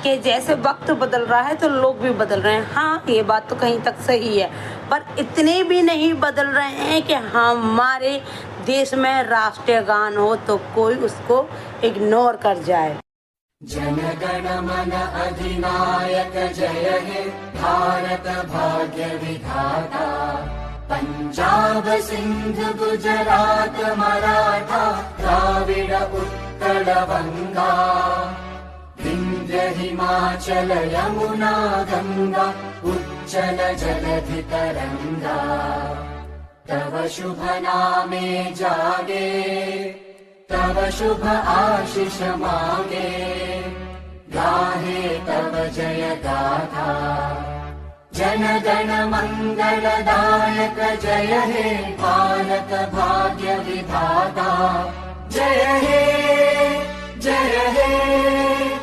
कि जैसे वक्त बदल रहा है तो लोग भी बदल रहे हैं। हाँ, ये बात तो कहीं तक सही है, पर इतने भी नहीं बदल रहे हैं कि हमारे देश में राष्ट्रीय गान हो तो कोई उसको इग्नोर कर जाए। जन गण मन अधिनायक जय हे भारत भाग्य विधाता, पंजाब सिंध गुजरात मराठा द्राविड उत्कल बंगा, विंध्य हिमाचल यमुना गंगा उच्चल जलधि तरंगा, तव शुभ नामे जागे तव शुभ आशीष मांगे, गाहे तव जय गाथा, जन गण मंगलदायक जय हे भारत भाग्य विधाता, जय हे जय हे